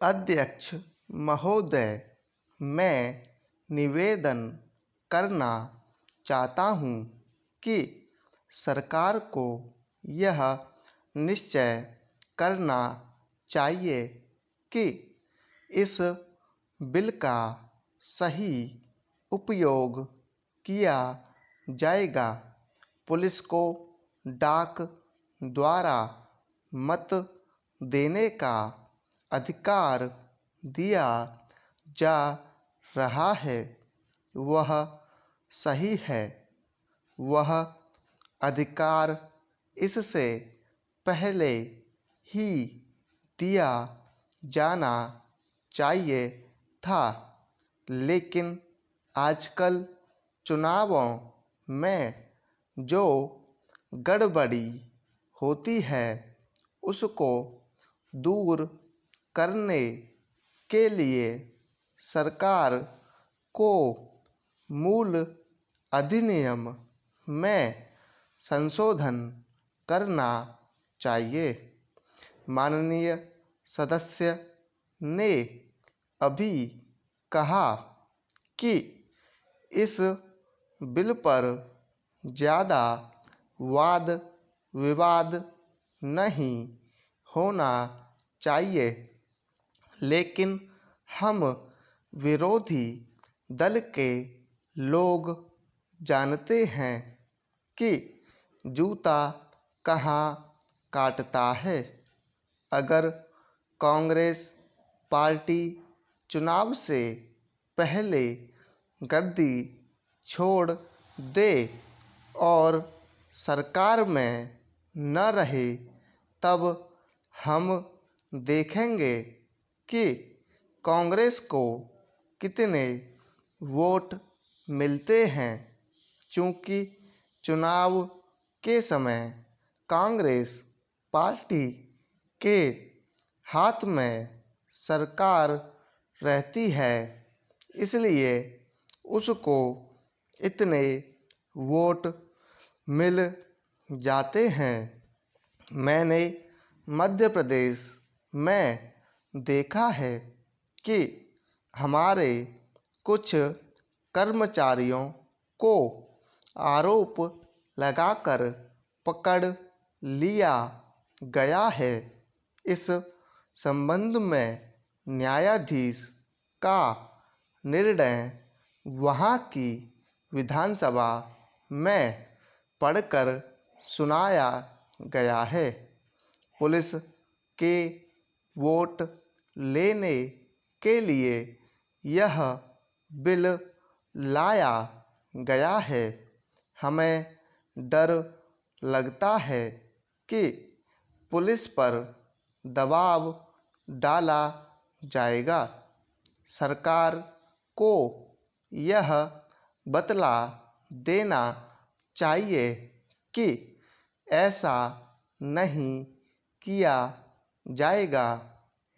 अध्यक्ष महोदय, मैं निवेदन करना चाहता हूँ कि सरकार को यह निश्चय करना चाहिए कि इस बिल का सही उपयोग किया जाएगा। पुलिस को डाक द्वारा मत देने का अधिकार दिया जा रहा है, वह सही है। वह अधिकार इससे पहले ही दिया जाना चाहिए था, लेकिन आजकल चुनावों में जो गड़बड़ी होती है उसको दूर करने के लिए सरकार को मूल अधिनियम में संशोधन करना चाहिए। माननीय सदस्य ने अभी कहा कि इस बिल पर ज़्यादा वाद विवाद नहीं होना चाहिए, लेकिन हम विरोधी दल के लोग जानते हैं कि जूता कहाँ काटता है। अगर कांग्रेस पार्टी चुनाव से पहले गद्दी छोड़ दे और सरकार में न रहे, तब हम देखेंगे कि कांग्रेस को कितने वोट मिलते हैं। चूँकि चुनाव के समय कांग्रेस पार्टी के हाथ में सरकार रहती है, इसलिए उसको इतने वोट मिल जाते हैं। मैंने मध्य प्रदेश में देखा है कि हमारे कुछ कर्मचारियों को आरोप लगाकर पकड़ लिया गया है। इस संबंध में न्यायाधीश का निर्णय वहाँ की विधानसभा में पढ़कर सुनाया गया है। पुलिस के वोट लेने के लिए यह बिल लाया गया है। हमें डर लगता है कि पुलिस पर दबाव डाला जाएगा। सरकार को यह बतला देना चाहिए कि ऐसा नहीं किया जाएगा।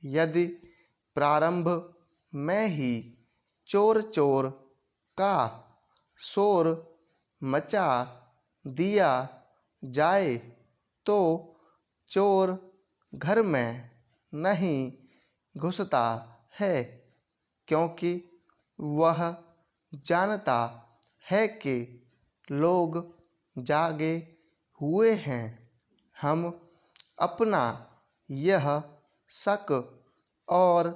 यदि प्रारंभ में ही चोर चोर का शोर मचा दिया जाए तो चोर घर में नहीं घुसता है, क्योंकि वह जानता है कि लोग जागे हुए हैं। हम अपना यह शक और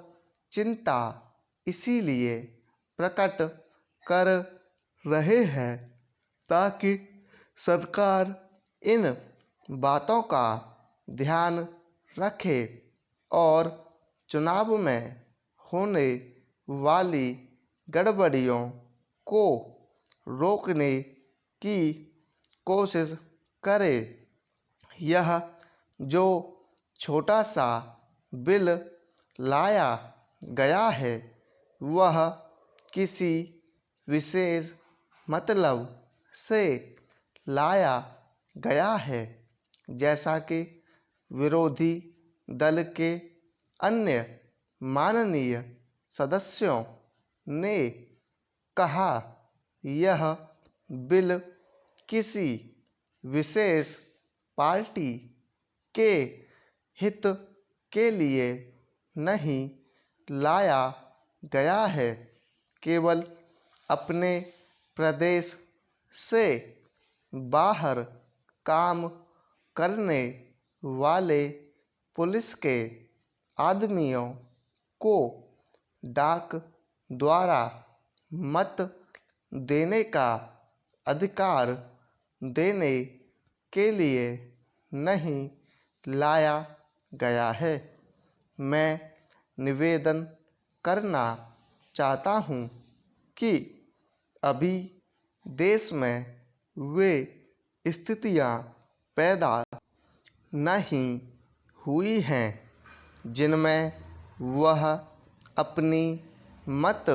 चिंता इसीलिए प्रकट कर रहे हैं ताकि सरकार इन बातों का ध्यान रखे और चुनाव में होने वाली गड़बड़ियों को रोकने की कोशिश करे। यह जो छोटा सा बिल लाया गया है वह किसी विशेष मतलब से लाया गया है, जैसा कि विरोधी दल के अन्य माननीय सदस्यों ने कहा। यह बिल किसी विशेष पार्टी के हित के लिए नहीं लाया गया है। केवल अपने प्रदेश से बाहर काम करने वाले पुलिस के आदमियों को डाक द्वारा मत देने का अधिकार देने के लिए नहीं लाया गया है। मैं निवेदन करना चाहता हूँ कि अभी देश में वे स्थितियाँ पैदा नहीं हुई हैं जिनमें वह अपनी मत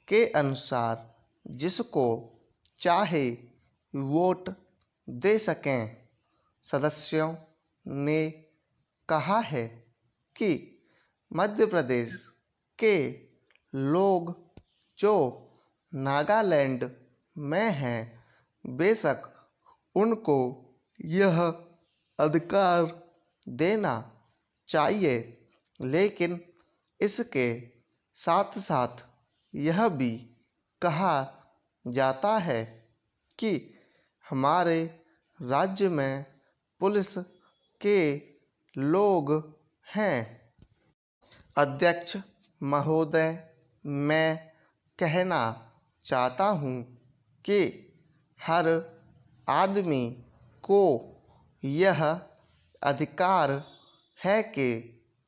के अनुसार जिसको चाहे वोट दे सकें। सदस्यों ने कहा है कि मध्य प्रदेश के लोग जो नागालैंड में हैं, बेशक उनको यह अधिकार देना चाहिए, लेकिन इसके साथ साथ यह भी कहा जाता है कि हमारे राज्य में पुलिस के लोग हैं। अध्यक्ष महोदय, मैं कहना चाहता हूँ कि हर आदमी को यह अधिकार है कि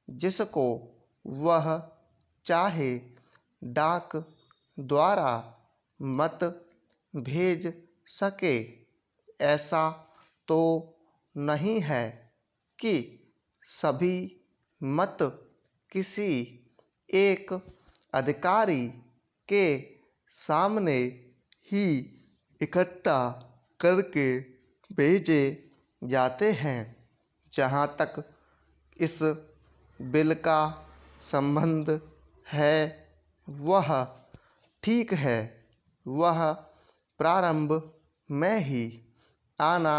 जिसको वह चाहे डाक द्वारा मत भेज सके। ऐसा तो नहीं है कि सभी मत किसी एक अधिकारी के सामने ही इकट्ठा करके भेजे जाते हैं। जहाँ तक इस बिल का संबंध है वह ठीक है, वह प्रारंभ में ही आना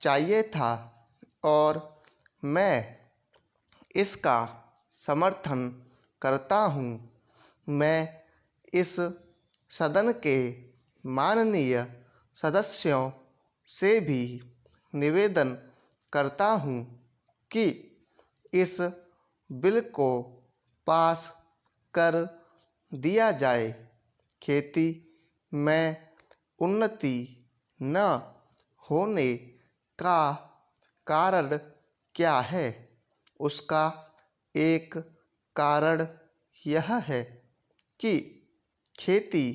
चाहिए था और मैं इसका समर्थन करता हूँ। मैं इस सदन के माननीय सदस्यों से भी निवेदन करता हूँ कि इस बिल को पास कर दिया जाए। खेती में उन्नति न होने का कारण क्या है? उसका एक कारण यह है कि खेती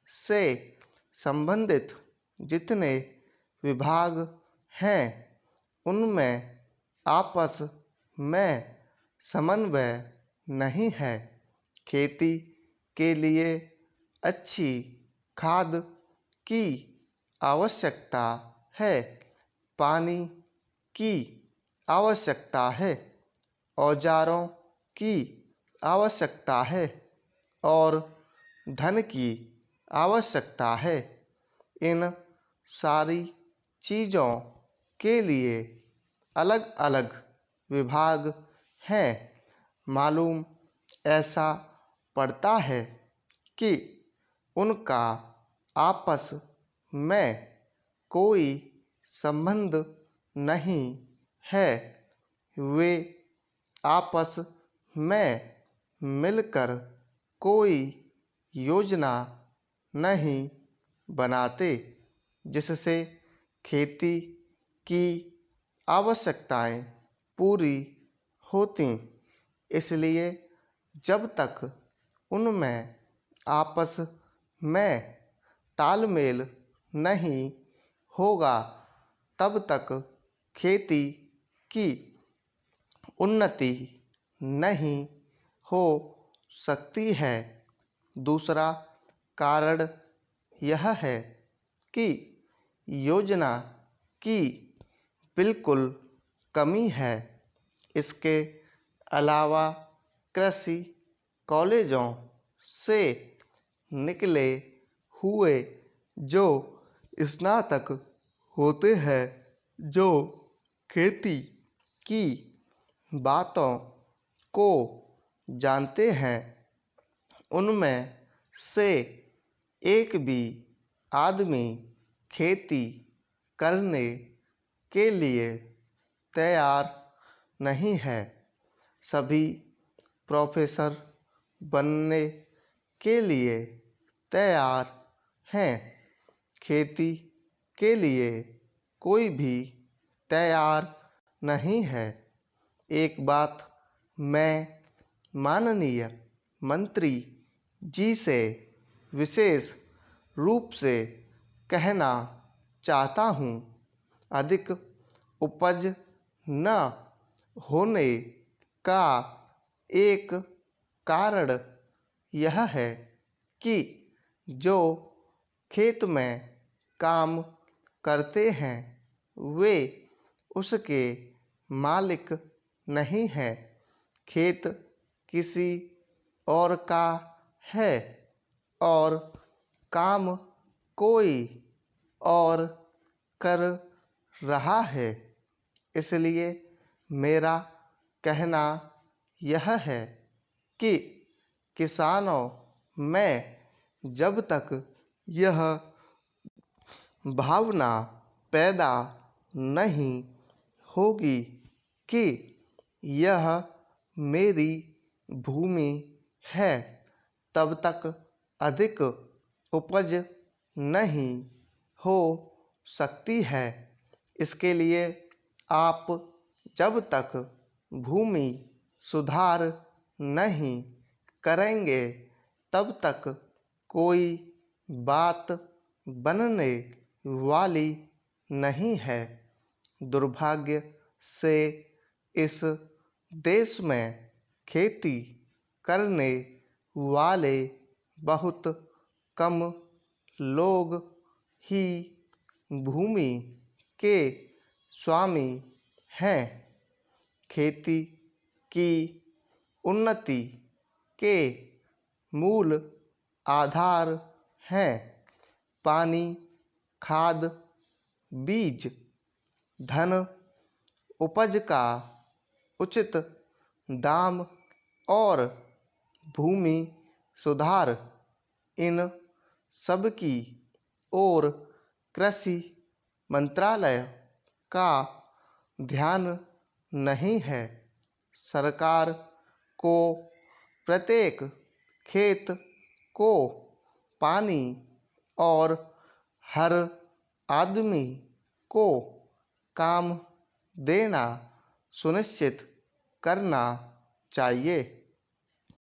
से संबंधित जितने विभाग हैं उनमें आपस में समन्वय नहीं है। खेती के लिए अच्छी खाद की आवश्यकता है, पानी की आवश्यकता है, औजारों की आवश्यकता है और धन की आवश्यकता है। इन सारी चीज़ों के लिए अलग अलग विभाग हैं। मालूम ऐसा पड़ता है कि उनका आपस में कोई संबंध नहीं है। वे आपस में मिलकर कोई योजना नहीं बनाते जिससे खेती की आवश्यकताएं पूरी होती। इसलिए जब तक उनमें आपस में तालमेल नहीं होगा तब तक खेती की उन्नति नहीं हो सकती है। दूसरा कारण यह है कि योजना की बिल्कुल कमी है। इसके अलावा कृषि कॉलेजों से निकले हुए जो स्नातक होते हैं, जो खेती की बातों को जानते हैं, उनमें से एक भी आदमी खेती करने के लिए तैयार नहीं है। सभी प्रोफेसर बनने के लिए तैयार हैं। खेती के लिए कोई भी तैयार नहीं है। एक बात मैं माननीय मंत्री जी से विशेष रूप से कहना चाहता हूँ। अधिक उपज न होने का एक कारण यह है कि जो खेत में काम करते हैं वे उसके मालिक नहीं हैं। खेत किसी और का है और काम कोई और कर रहा है। इसलिए मेरा कहना यह है कि किसानों में जब तक यह भावना पैदा नहीं होगी कि यह मेरी भूमि है, तब तक अधिक उपज नहीं हो सकती है। इसके लिए आप जब तक भूमि सुधार नहीं करेंगे तब तक कोई बात बनने वाली नहीं है। दुर्भाग्य से इस देश में खेती करने वाले बहुत कम लोग ही भूमि के स्वामी हैं। खेती की उन्नति के मूल आधार हैं पानी, खाद, बीज, धन, उपज का उचित दाम और भूमि सुधार। इन सब की ओर कृषि मंत्रालय का ध्यान नहीं है। सरकार को प्रत्येक खेत को पानी और हर आदमी को काम देना सुनिश्चित करना चाहिए।